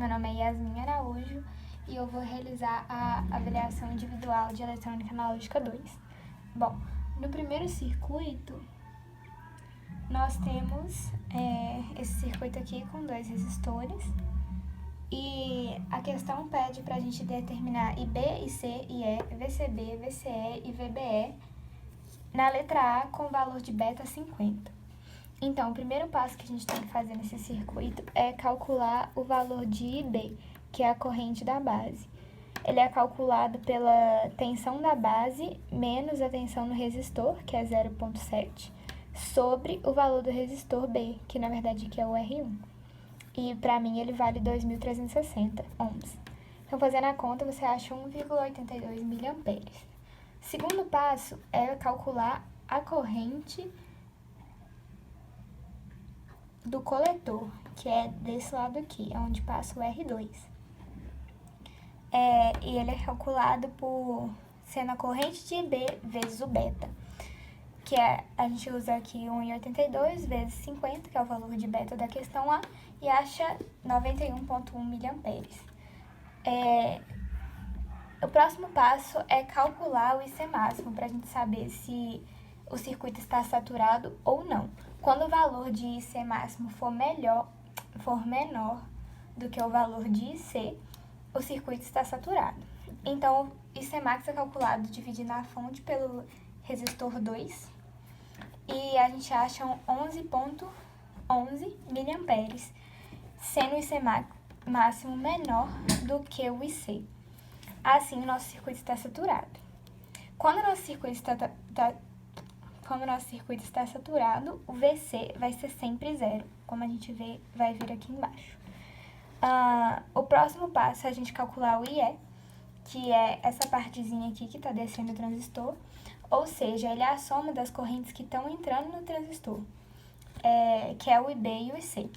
meu nome é Yasmin Araújo e eu vou realizar a avaliação individual de eletrônica analógica 2. Bom, no primeiro circuito, nós temos esse circuito aqui com 2 resistores e a questão pede para a gente determinar IB, IC, IE, VCB, VCE e VBE na letra A com valor de beta 50. Então, o primeiro passo que a gente tem que fazer nesse circuito é calcular o valor de IB, que é a corrente da base. Ele é calculado pela tensão da base menos a tensão no resistor, que é 0,7, sobre o valor do resistor B, que na verdade aqui é o R1. E para mim ele vale 2.360 ohms. Então, fazendo a conta, você acha 1,82 mA. Segundo passo é calcular a corrente do coletor, que é desse lado aqui, onde passa o R2. E ele é calculado por sendo a corrente de IB vezes o beta, que a gente usa aqui 1,82 vezes 50, que é o valor de beta da questão A, e acha 91,1 mA. O próximo passo é calcular o IC máximo, para a gente saber se o circuito está saturado ou não. Quando o valor de IC máximo for menor do que o valor de IC, o circuito está saturado. Então, o IC max é calculado dividindo a fonte pelo resistor 2 e a gente acha 11,11 mA, sendo o IC máximo menor do que o IC. Assim, o nosso circuito está saturado. Quando o nosso circuito está saturado, o VC vai ser sempre zero, como a gente vai ver aqui embaixo. O próximo passo é a gente calcular o IE, que é essa partezinha aqui que está descendo o transistor, ou seja, ele é a soma das correntes que estão entrando no transistor, que é o IB e o IC.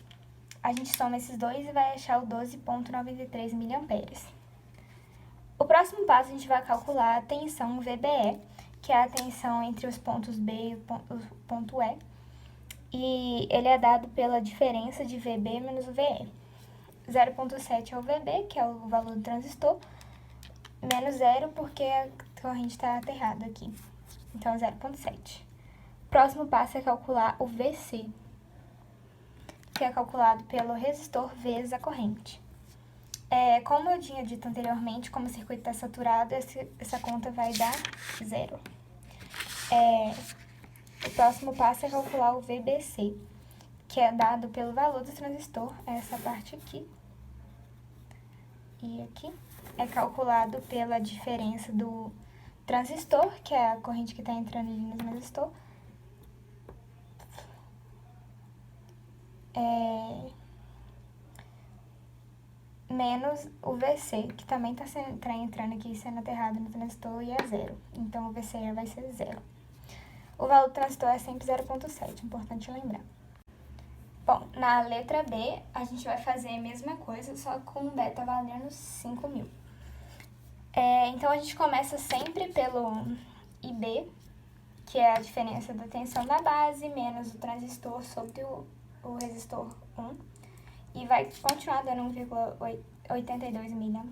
A gente soma esses dois e vai achar o 12,93 mA. O próximo passo a gente vai calcular a tensão VBE, que é a tensão entre os pontos B e o ponto E, e ele é dado pela diferença de VB menos o VE. 0,7 é o VB, que é o valor do transistor, menos 0 porque a corrente está aterrada aqui, então 0,7. O próximo passo é calcular o VC, que é calculado pelo resistor vezes a corrente. Como eu tinha dito anteriormente, como o circuito está saturado, essa conta vai dar 0. O próximo passo é calcular o VBC, que é dado pelo valor do transistor, essa parte aqui e aqui. É calculado pela diferença do transistor, que é a corrente que está entrando ali no transistor, menos o VC, que também está entrando aqui sendo aterrado no transistor e é 0. Então, o VC vai ser 0. O valor do transistor é sempre 0,7, importante lembrar. Bom, na letra B, a gente vai fazer a mesma coisa, só com o beta valendo 5.000. Então, a gente começa sempre pelo IB, que é a diferença da tensão da base, menos o transistor sobre o resistor 1. E vai continuar dando 1,82 mA.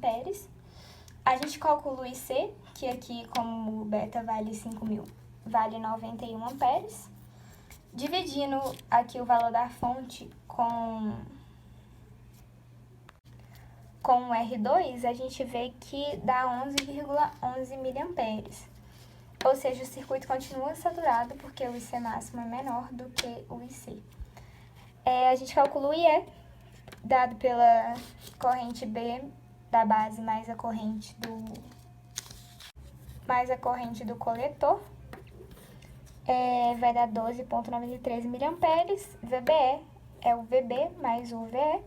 A gente calcula o IC, que aqui, como o beta vale 5.000, vale 91 amperes. Dividindo aqui o valor da fonte com o R2, a gente vê que dá 11,11 mA. Ou seja, o circuito continua saturado porque o IC máximo é menor do que o IC. A gente calcula o IE, dado pela corrente B da base mais a corrente do coletor, vai dar 12,93 mA. VBE é o VB mais o VE,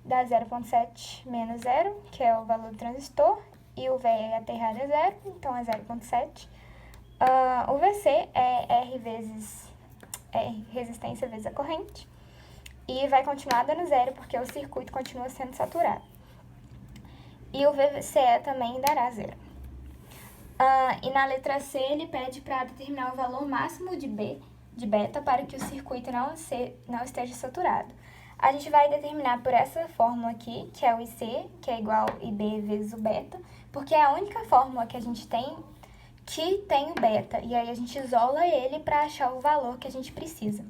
dá 0,7 menos 0, que é o valor do transistor, e o VE aterrado é 0, então é 0,7. O VC é resistência vezes a corrente, e vai continuar dando 0 porque o circuito continua sendo saturado. E o VCE também dará 0. E na letra C ele pede para determinar o valor máximo de beta para que o circuito não esteja saturado. A gente vai determinar por essa fórmula aqui, que é o IC, que é igual a IB vezes o beta, porque é a única fórmula que a gente tem que tem o beta, e aí a gente isola ele para achar o valor que a gente precisa.